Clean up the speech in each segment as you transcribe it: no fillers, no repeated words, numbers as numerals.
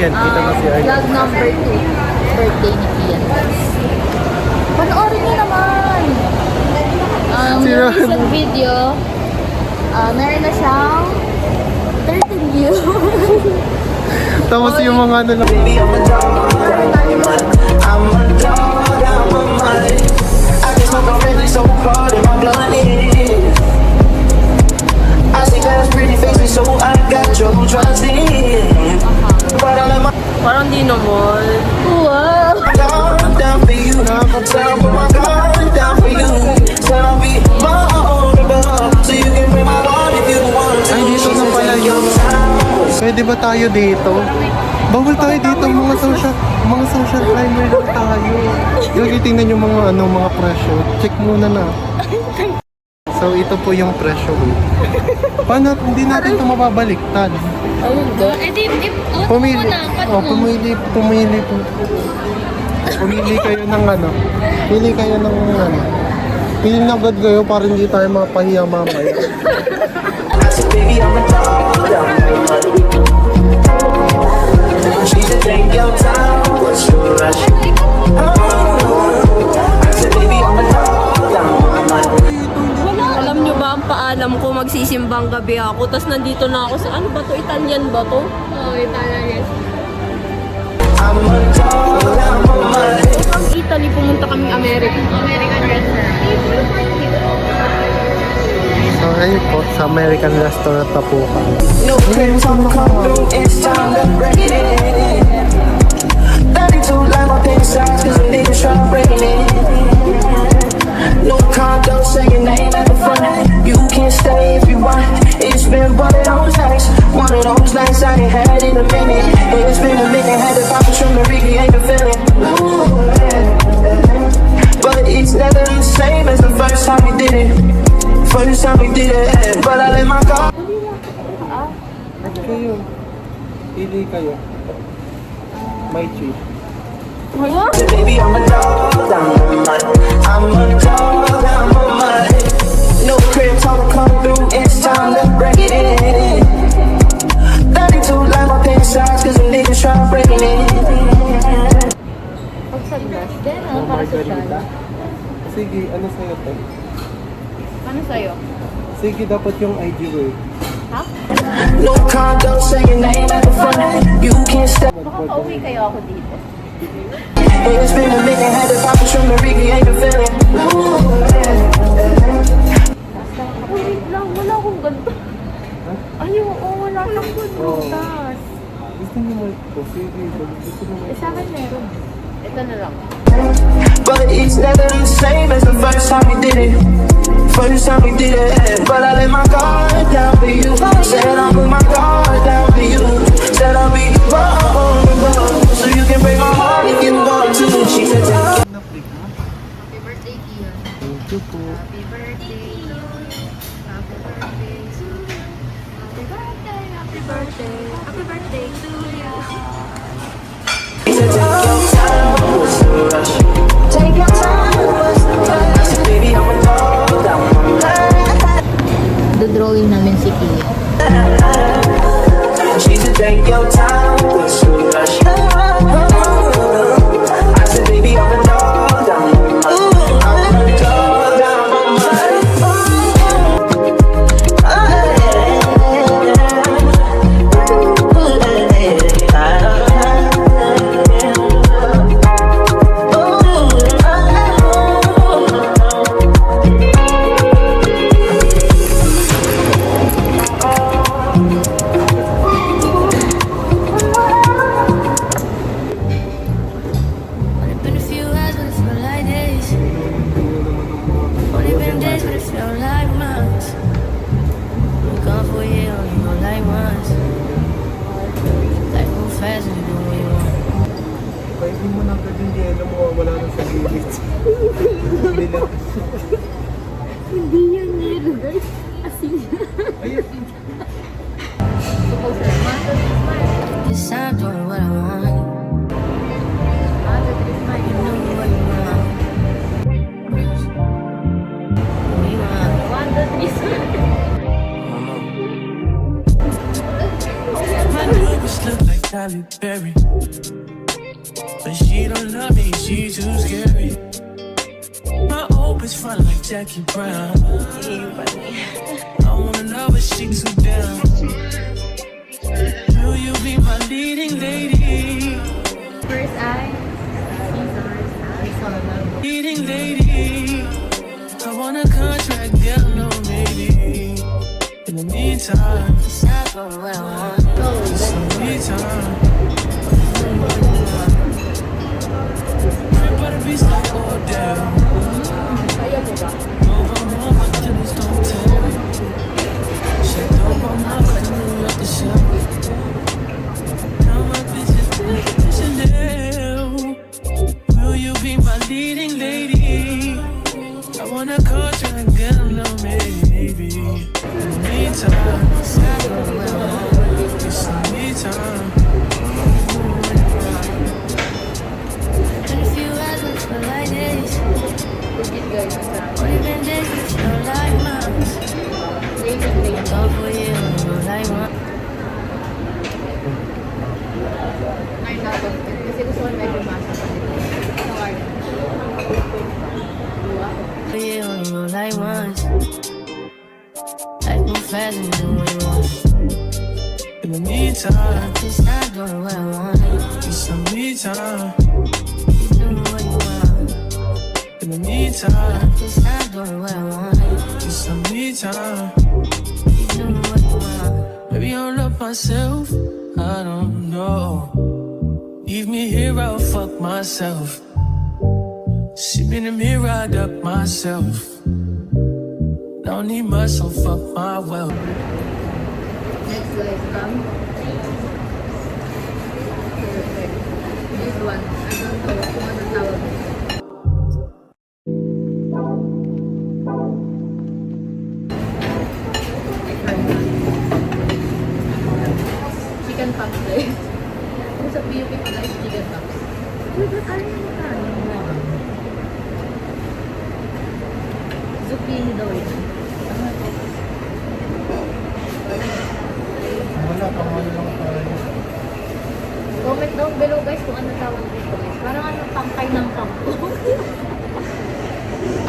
Ayan, kita mo si Arya. Vlog number 2. Birthday ni Kian. Panoorin niyo naman! Yung recent video, meron na siyang 13 views. Tapos yung mga ano lang. Parang di naman. Wow! Ay, dito na pala yun. Pwede ba tayo dito? Bawal tayo dito, mga social climber lang tayo. Yung tingnan yung mga presyo. Check muna na. So, ito po yung presyo. Paano, hindi natin ito mababaliktad. Pumili. Pumili po. Pumili kayo ng ano. Pili kayo ng ano. Pili na agad kayo para hindi tayo mapahiya mamaya. Alam nyo ba ang paalam ko, magsisimbang gabi ako, tas nandito na ako sa, ano ba to, Italian ba to? Oo, Italian. Ang Italy, pumunta kaming America. American restaurant. So, ayun po, sa American restaurant na po kami. No cribs on the condo, it's time to break it in. 32 like my pin size, cause the niggas try breaking it. No condo, say your name at the front. You can stay if you want. It's been one of those nights I ain't had in a minute. It's been a minute, had to pop a from the Ricky, ain't the feeling. But it's never the same as the first time we did it. First time we did it, but I let my guard. At kayo, pili kayo. May cheese. Baby, I'm a dog, I'm a dog, I'm a mud. No cribs, I'ma come through, it's time to break it in. 32 like my pin size, cause the niggas try breaking it. Pag sa glass din, Oh, para sa margarita. Sige, ano sa'yo to? Ano sa'yo? Sige, dapat yung IG word. Ha? No condo, say your name at the front. You can't step. Baka pauwi kayo ako dito. It's been a minute, had to pop a from the Ricky, ain't the feeling. Wait lang, wala akong ganito. Ayoko, wala akong ganito. Gusto niyo mo ito? Sige, gusto niyo mo ito. Sa akin meron. Ito na lang. But it's never the same as the first time we did it. First time we did it. But I let my guard down for you. Said I'll put my guard down for you. Said I'll be wrong, so you can break my heart if you want to. She said take it. Happy birthday, Kian. Thank you po. Happy birthday. Happy birthday to you. Happy birthday, happy birthday. Happy birthday to you. She said take your time, what's the rush? Take your time, what's the rush? I said baby, I'm a dog, I'm a man. Do-drawing namin si Kian. She said take your time, what's the rush? I said baby, I'm a dog, I'm a dog, I'm a man. Hindi yan yellow, guys. Asin. Yes, I'm doing what I want. You know what you want. My neighbors look like Halle Berry, but she don't love me, she too scary. My hope is front like Jackie Brown. I wanna love her, she too down. Will you be my leading lady? First eye. Leading lady. I want a contract, girl, no maybe. In the meantime, Yes, I'm doing what I want. just in the meantime. But it be like Odell. No, I'm on my killers, don't tell. Shit, don't want my money up the shelf. Now my bitch is Chanel. Will you be my leading lady? I want a contract, girl, no maybe. In the meantime, Yes, I'm doing what I want. just in the meantime. And if you ever feel like this, only been days, you don't like mine. Go for you, you don't like mine. Ay, nakapag. Kasi gusto ko medyo masa pa dito. For you, you don't like mine. Life move fast and do what you want. In the meantime, Yes, I'm doing what I want. just in the meantime. You do what you want. In the meantime, Yes, I'm doing what I want. just in the meantime. You do what you want. Maybe I'll love myself, I don't know. Leave me here, I'll fuck myself. See me in the mirror, I duck myself. Don't need much, so fuck my wealth. Next guys, come. Perfect. This one, I don't know kung anong tawag nito. Chicken pops guys. Kung sa PUP ko na is chicken pops. Uy, ba't ayaw mo tayo? Zucchini daw yun. Wala, pangalo lang tayo. Comment down below guys kung ano tawag dito guys. Parang ano tangkay ng kangkong.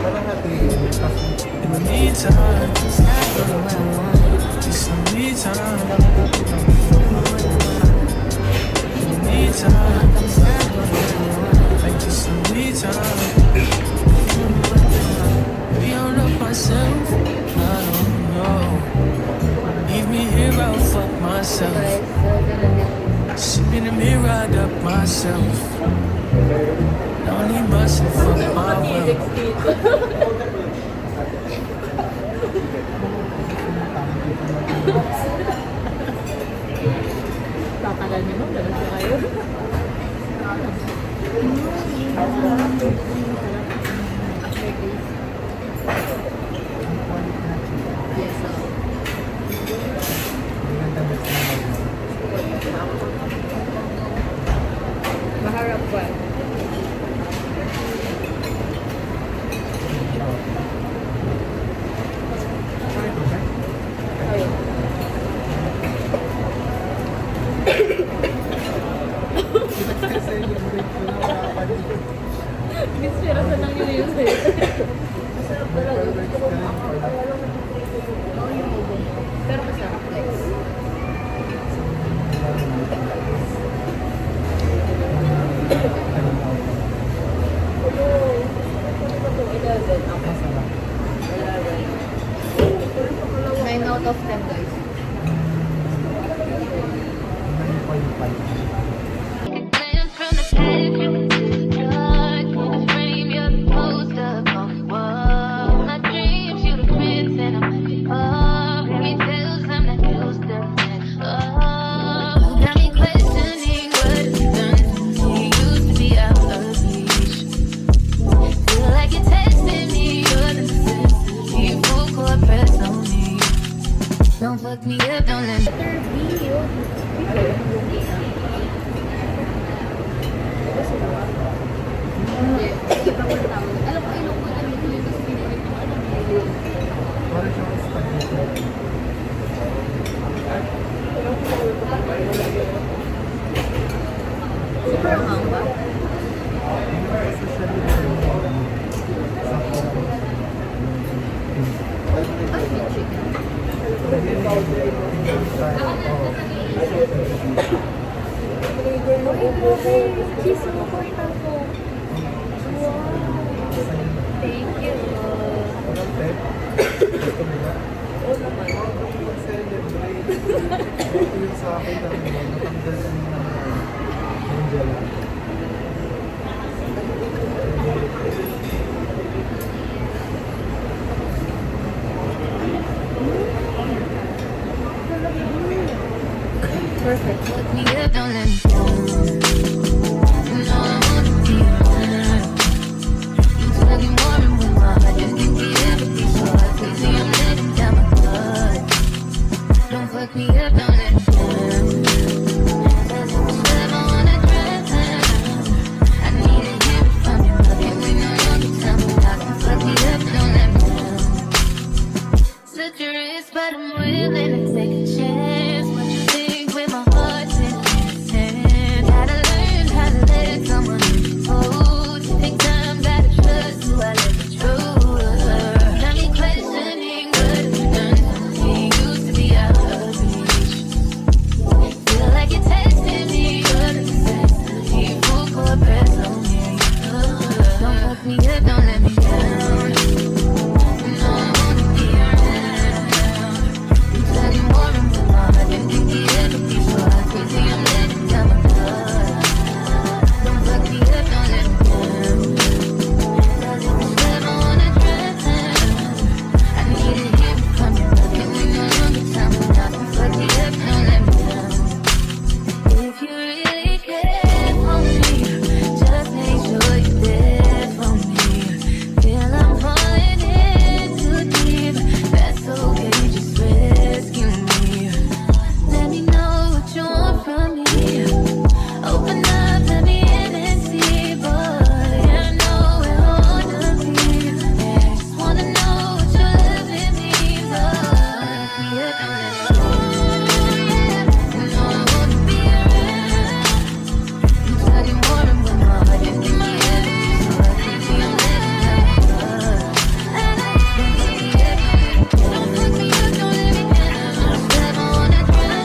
Parang hatiin. Kasi In the meantime, Yes, I'm doing what I want. just in the meantime. In the meantime, Yes, I'm doing what I want. like just in the meantime. Maybe I'll love myself, I don't know. Leave me here, I'll fuck myself. Guys, so ganun din. See me in the mirror, I duck myself. Don't need much to fuck my will. Tatagal niyo mo, dalas na kayo. Yes, maharap ba? Ayun. Inspirasyon lang yun yun eh. Masarap talaga. Gusto ko makakawala ng pero masarap guys. Nine out of 10 guys. Glance from the past, dark in the frame, you're the poster on the wall. My dreams, you the prince, and I'm fairy tales, I'm not used to it. Oh, got me questioning what you've done. You used to be out of reach. Feel like you're testing me fuck me up, don't let me. Alam ko, ilong ko na dito yung kasi pinili ko ano. Cheese mo po ito po. Wow. Thank you. Fuck me up, don't let me down. You know I wanna be around. You tugging warm with my heart, just can't get everything so hard. Please see I'm letting down my guard. Don't fuck me up, don't let me down. Cause if it's love, I wanna drown. I need to hear it from you, love you. We know you can tell me how to fuck me up, don't let me down. Slit your wrist, but I'm willing to take a chance. What you think with my heart's in your hand? Gotta learn how to let someone hold. Take time, gotta trust who I let you true. Got me questioning what you've done to me. Used to be out of reach. Feel like you're testing me, you're necessity. Full court press on me. Don't fuck me up, don't let me down. You know I wanna be around. You tugging warm with my heart, just can't get everything so hard. Crazy, I'm letting down my guard. Don't fuck me up, don't let me down. Cause if it's love, I wanna drown. I need to hear it from you, love you. We know you can tell me how to fuck me up, don't let me down. If you really care for me, just make sure you're there for me. Feel I'm falling in too deep. That's okay, just rescue me. Let me know what you want from me. Open up, let me in and see, boy. I know where I wanna be. Just wanna know what you're loving me, boy. Fuck me up, don't let me go. You know I wanna be around. You tugging warm with my heart, just give me everything so I can see I'm letting down my guard. Don't fuck me up, don't let me down. Love, I wanna drown.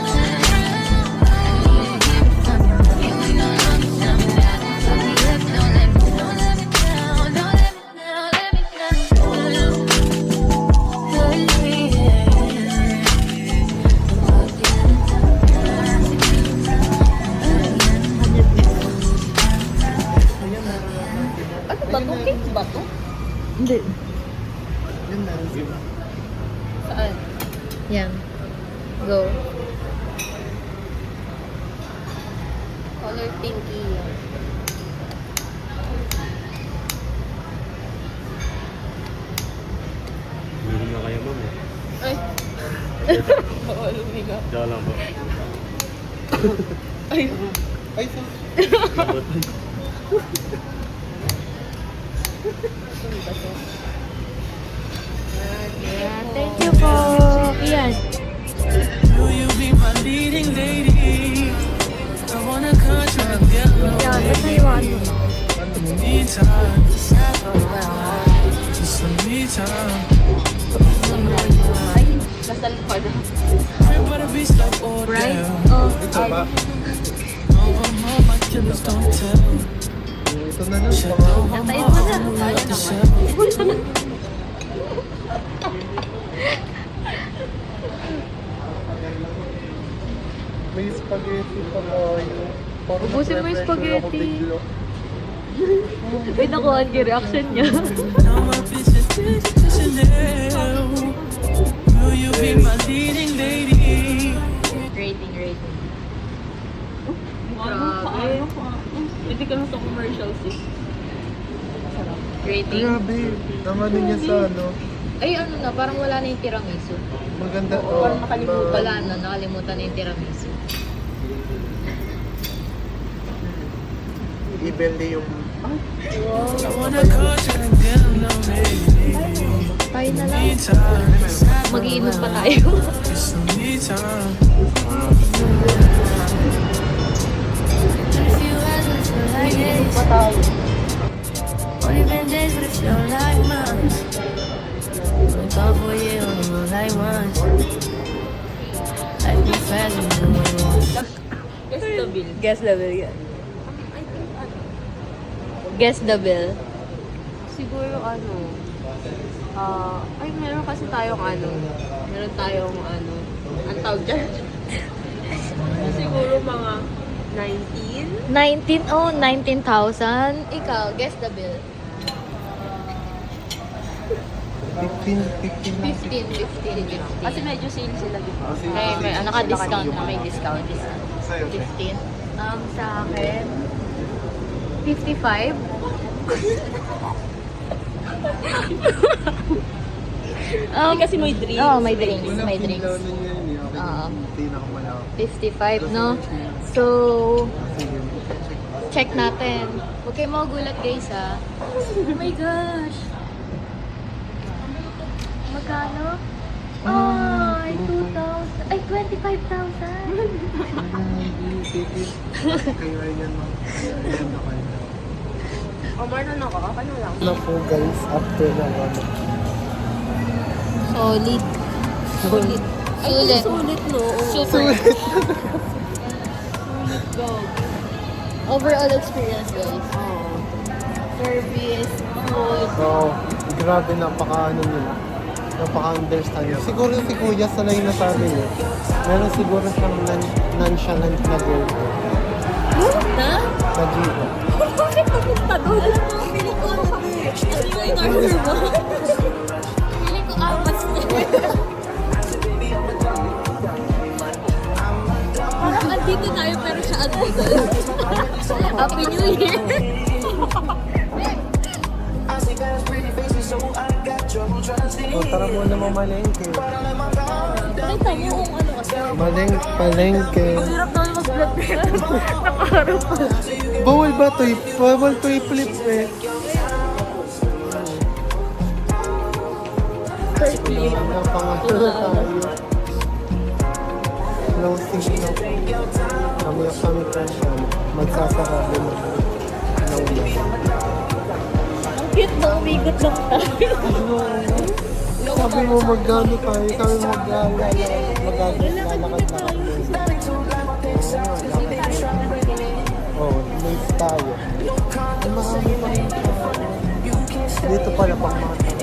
I need to hear it from you, love you. We know you can tell me how to fuck me up, don't let me down. Don't let me down, don't let me down, let me down. Ano ba to? Cake ba to? Hindi. Yun na. Saan? Yan. Go. Color pinky yan. Hindi na kayo, ma'am. Ay! Bawal umiga. Diyan lang po. Ay! Ay, so, Thank you po. Yan. Will you be my leading lady? I wanna contract Yan. Basta yung ano. me time. Just some me time. Kasal pa na. Everybody be stuck all Right? down. Oh. ito ba? Oh, my killers don't tell. Ito na lang. Natayin mo na. Kaya naman. May spaghetti pa tayo. Parang Ubusin mo yung na-pressure ako spaghetti. bigla. Wait, nakuha ang reaction niya. Now my bitches did to Chanel. Will you be my leading lady? Rating. Grabe. Hindi ka na sa commercial sis. Rating. Grabe. Ang ano niya sa ano. Ay, ano na, parang wala na yung tiramisu. Maganda to. Parang nakalimutan. Wala na, nakalimutan na yung tiramisu. Evenly yung... I wanna call you and get to know me. Tayo na lang. Anytime. Mag-iinom pa tayo. It's some me time. If you ever feel like this, only been days, but it feel like months. Wake up for you, only go like once. Like me fast, and do what you want. Guess the bill. Guess the bill yan. Guess the bill. Siguro ano, ay meron kasi tayong ano, ang tawag dyan. Siguro mga 19? 19? Oh, 19,000. Ikaw, guess the bill. 15 15. Kasi medyo sale sila dito. May naka-discount na, may discount. Sa'yo, 15. Sa akin, 55. Kasi may drinks. Oo, may drinks. May drinks. Oo. 55, no? So, check natin. Huwag kayo magulat, guys, ha? Oh my gosh! Magkano? Ay, 2,000. Ay, 25,000. Kayo ay yan, ma'am. Ayan na kayo. Omar na ako, ano lang. Na po guys, after na ano. Solid. Sulit. Sulit no. Super. Overall experience, guys. Service, food. So, grabe napaka-ano nila. Napaka-understand nila. Siguro si Kuya sanay na sabi niya. Meron siguro siyang nonchalant na girl. Na? Na Jiva. Bakit napunta doon? Alam mo, feeling ko ano yung order mo? Feeling ko amas niya. Parang andito tayo pero siya andito. Happy New Year! So, tara muna mamalengke. Pakita mo kung ano kasi. Palengke. Hirap naman mag-vlog pero nakaharap pa. Bawal ba to? Bawal to i-flip eh. Napangalan na tayo. Closing na. Kami pa siya. Magsasarado na. Nauna. Ang cute na umigot lang tayo. Sabi mo magano tayo. Sabi mo maglalakad na kami. Oh, late tayo. Ay, marami pa rin tao. Dito pala pang mga tao.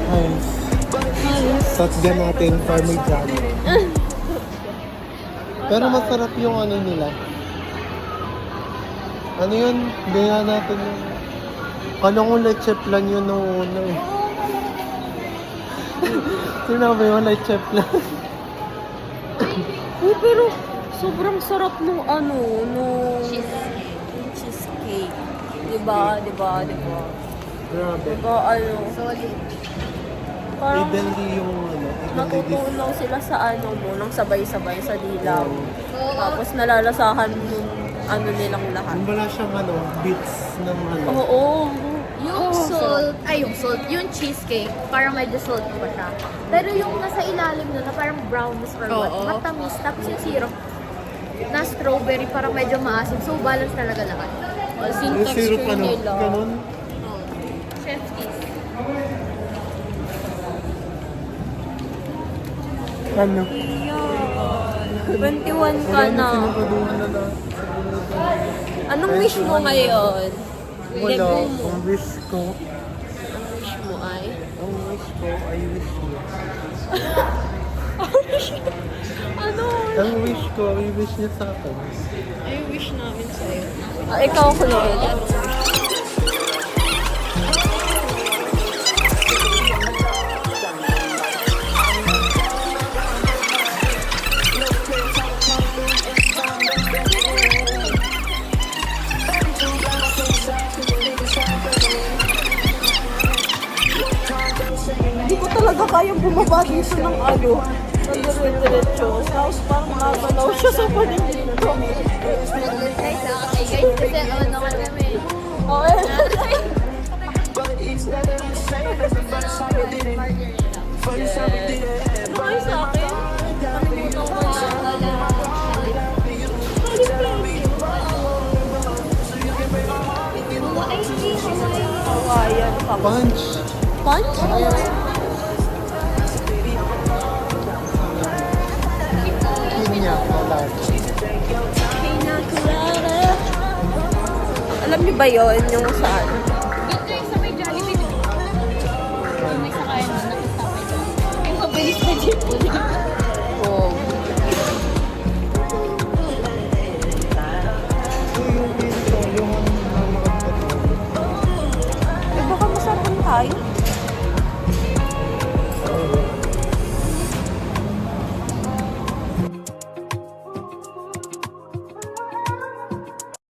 Ayos. Satga natin, Parmigiano. Pero masarap yung ano nila. Ano yun? Gaya natin yun. Kala ko leche plan yun nung una eh. Sinabi mo leche plan. Uy, pero sobrang sarap nung ano, nung cheesecake. Diba? Grabe. Diba, ano, Solid. parang Evenly yung ano. Evenly natutunaw sila sa ano mo, nang sabay-sabay sa dilaw. Oo. Tapos nalalasahan yung ano nilang lahat. Yung wala siyang ano, bits ng ano. Oo. Yung yung cheesecake, parang medyo salty pa siya. Pero yung nasa ilalim nun, na parang brownies or what, Oo. matamis. Tapos yung syrup, na strawberry, parang medyo maasim. So, balance talaga lahat. Kasi yung Yung syrup texture ano, nila. ganun. Chef's kiss. Ano? 21 ka na. Sinapaduhan na lahat. Anong wish mo ngayon? Wala. Lego mo. Ang wish ko, Ang wish mo ay? I wish mo. Ano? Ang wish ko, I wish niya sa akin. Ay, wish namin sa'yo. Ikaw, Chloe. bumaba dito ng ano, ng dire-diretso. Tapos parang nakagalaw siya sa paligid ko. Guys, kasi ano ka namin. Okay. Ano kayo sa akin? Nakalimutan ko na. Hawaiian. Punch. Punch? Kenya. Wala. Pina Colada. Alam niyo ba yun? Yung saan? Dito yung sa may Jollibee. May sakayan na nakastapay. Yung mabilis na jeep.